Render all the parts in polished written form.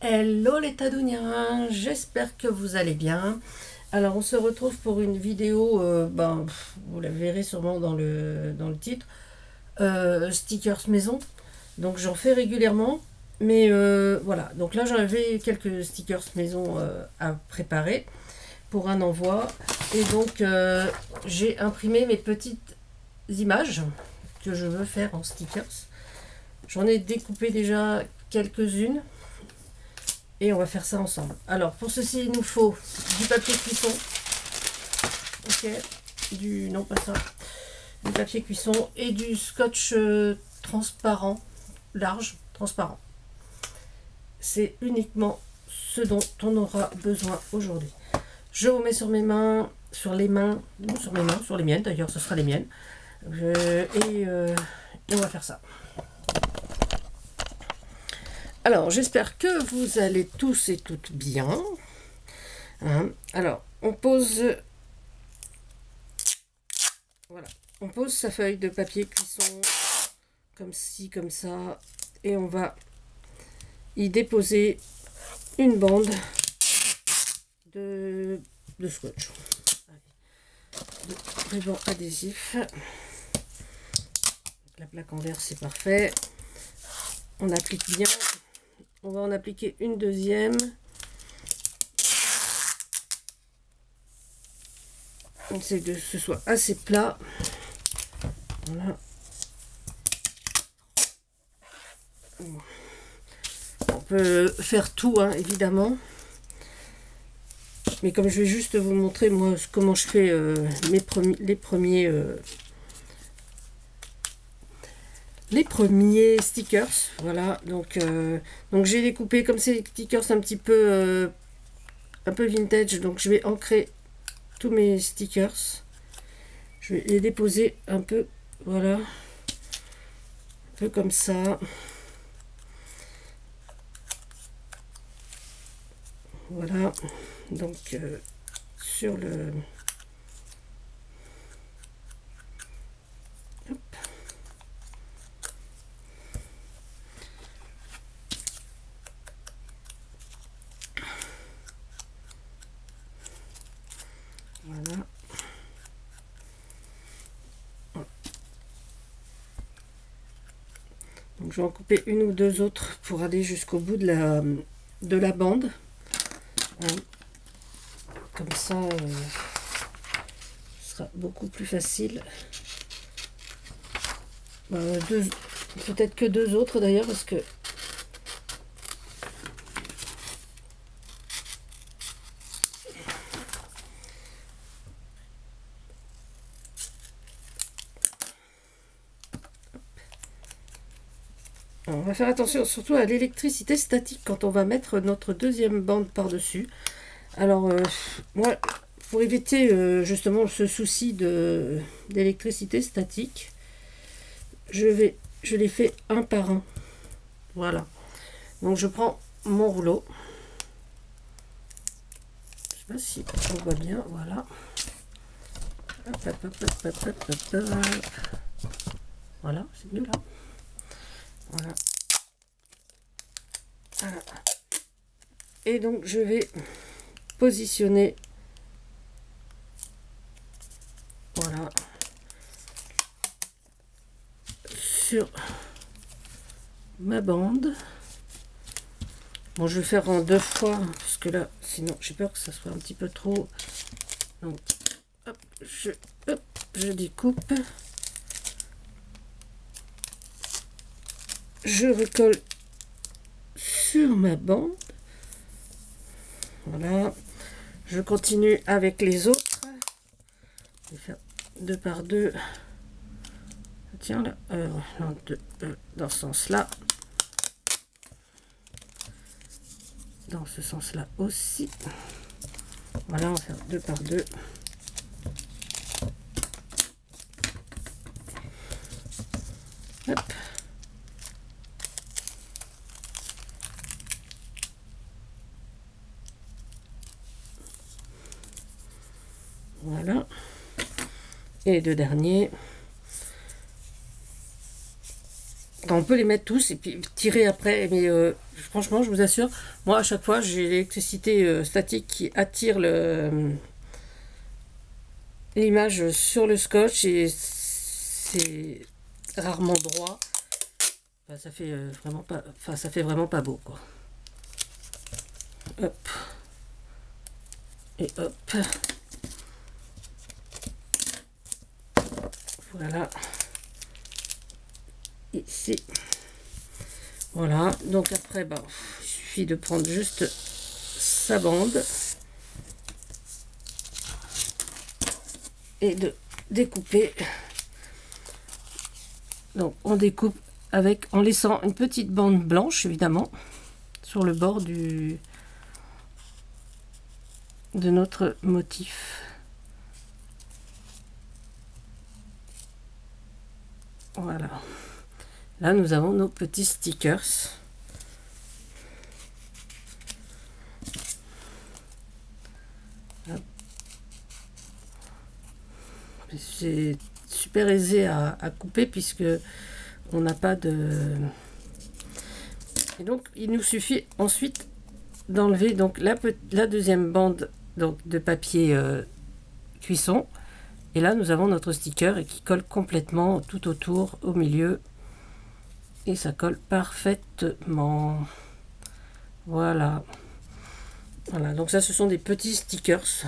Hello les Tadouniens, j'espère que vous allez bien. Alors on se retrouve pour une vidéo, vous la verrez sûrement dans le titre, stickers maison. Donc j'en fais régulièrement, mais voilà. Donc là j'avais quelques stickers maison à préparer pour un envoi. Et donc j'ai imprimé mes petites images que je veux faire en stickers. J'en ai découpé déjà quelques-unes. Et on va faire ça ensemble. Alors, pour ceci, il nous faut du papier cuisson. Ok. Non, pas ça. Du papier cuisson et du scotch transparent, large, transparent. C'est uniquement ce dont on aura besoin aujourd'hui. Je vous mets sur mes mains, sur les mains, non, sur mes mains, sur les miennes d'ailleurs, ce sera les miennes. Et on va faire ça. Alors, j'espère que vous allez tous et toutes bien. Hein, alors, on pose... Voilà. On pose sa feuille de papier cuisson comme ci, comme ça. Et on va y déposer une bande de scotch. De ruban adhésif. La plaque en verre, c'est parfait. On applique bien. On va en appliquer une deuxième. On essaie de que ce soit assez plat. Voilà. On peut faire tout, hein, évidemment. Mais comme je vais juste vous montrer, moi, comment je fais les premiers stickers. Voilà. Donc j'ai découpé, comme c'est des stickers un peu vintage, donc je vais ancrer tous mes stickers. Je vais les déposer un peu, voilà, un peu comme ça. Voilà, donc sur le... Hop. Voilà. Donc je vais en couper une ou deux autres pour aller jusqu'au bout de la bande. Comme ça, ce sera beaucoup plus facile. Peut-être que deux autres d'ailleurs, parce que on va faire attention surtout à l'électricité statique quand on va mettre notre deuxième bande par-dessus. Alors, moi, pour éviter justement ce souci d'électricité statique, je les fais un par un. Voilà. Donc, je prends mon rouleau. Je sais pas si on voit bien. Voilà. Hop, hop, hop, hop, hop, hop, hop. Voilà, c'est mieux là. Voilà. Voilà. Et donc, je vais positionner, voilà, sur ma bande. Bon, je vais faire en deux fois parce que là, sinon, j'ai peur que ça soit un petit peu trop. Donc, hop, je découpe. Je recolle sur ma bande. Voilà. Je continue avec les autres. Je vais faire deux par deux. Tiens, là. Non, dans ce sens-là. Dans ce sens-là aussi. Voilà, on va faire deux par deux. Hop. Voilà. Et deux derniers. Enfin, on peut les mettre tous et puis tirer après, mais franchement, je vous assure, moi à chaque fois, j'ai l'électricité statique qui attire l'image sur le scotch et c'est rarement droit. Enfin, ça fait vraiment pas, enfin, ça fait vraiment pas beau, quoi. Hop. Et hop. Voilà. Ici. Voilà. Donc après, bah, il suffit de prendre juste sa bande et de découper. Donc on découpe avec, en laissant une petite bande blanche évidemment sur le bord de notre motif. Voilà. Là nous avons nos petits stickers. C'est super aisé à couper puisque on n'a pas de... Et donc il nous suffit ensuite d'enlever donc la deuxième bande donc de papier cuisson, et là nous avons notre sticker et qui colle complètement tout autour au milieu et ça colle parfaitement. Voilà, voilà, donc ça ce sont des petits stickers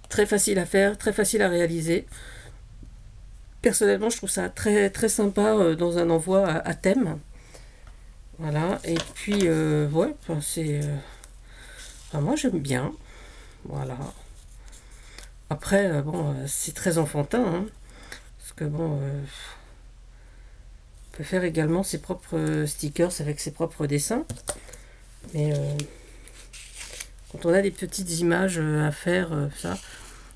très facile à faire, très facile à réaliser. Personnellement, je trouve ça très très sympa dans un envoi à thème. Voilà, et puis ouais, c'est enfin, moi j'aime bien. Voilà. Après, bon, c'est très enfantin, hein, parce que bon, on peut faire également ses propres stickers avec ses propres dessins. Mais quand on a des petites images à faire, ça.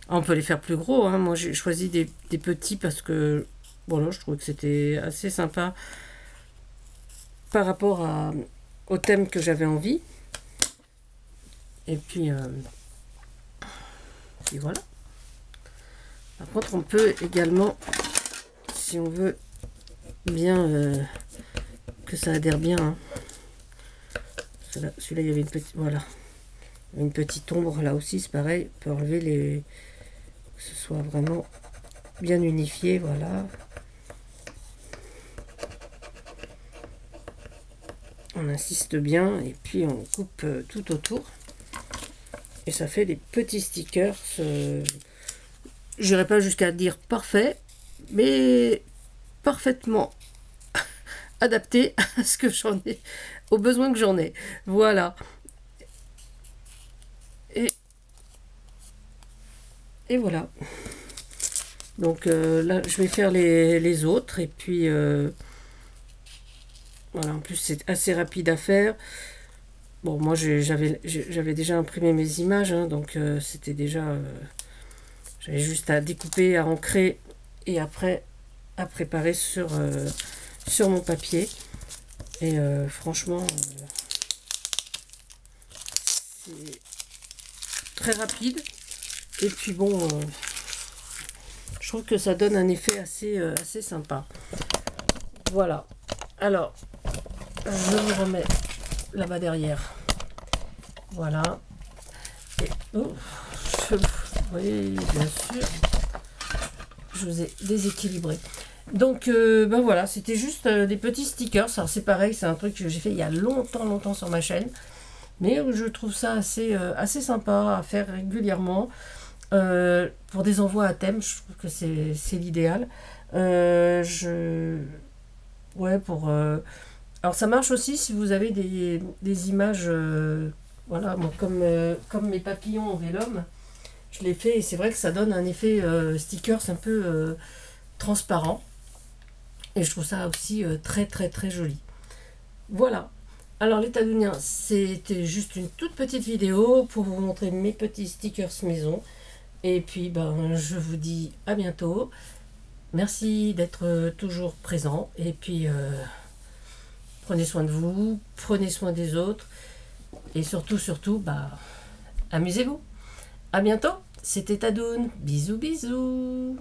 On peut les faire plus gros, hein. Moi j'ai choisi des petits parce que voilà, je trouvais que c'était assez sympa par rapport au thème que j'avais envie. Et puis voilà. Par contre on peut également, si on veut bien que ça adhère bien, hein. Celui-là il y avait une petite, voilà, une petite ombre là aussi, c'est pareil, on peut enlever les, que ce soit vraiment bien unifié, voilà. On insiste bien et puis on coupe tout autour et ça fait des petits stickers. J'irai pas jusqu'à dire parfait, mais parfaitement adapté à ce que j'en ai, aux besoins que j'en ai. Voilà. Et voilà. Donc là, je vais faire les autres. Et puis, voilà, en plus, c'est assez rapide à faire. Bon, moi, j'avais déjà imprimé mes images. Hein, donc, c'était déjà... j'avais juste à découper, à ancrer. Et après, à préparer sur mon papier. Et franchement, c'est très rapide. Et puis bon... je trouve que ça donne un effet assez sympa. Voilà. Alors, je vous remets là-bas derrière. Voilà. Et, oh, oui, bien sûr. Je vous ai déséquilibré. Donc, ben voilà, c'était juste des petits stickers. Alors, c'est pareil, c'est un truc que j'ai fait il y a longtemps sur ma chaîne. Mais je trouve ça assez sympa à faire régulièrement. Pour des envois à thème, je trouve que c'est l'idéal. Ouais, pour... alors ça marche aussi si vous avez des images, voilà, bon, comme mes papillons au vélum, je l'ai fait et c'est vrai que ça donne un effet stickers un peu transparent. Et je trouve ça aussi très joli. Voilà. Alors les Tadouniens, c'était juste une toute petite vidéo pour vous montrer mes petits stickers maison. Et puis, ben, je vous dis à bientôt. Merci d'être toujours présent. Et puis, prenez soin de vous, prenez soin des autres. Et surtout, bah, amusez-vous. À bientôt. C'était Tadoun. Bisous.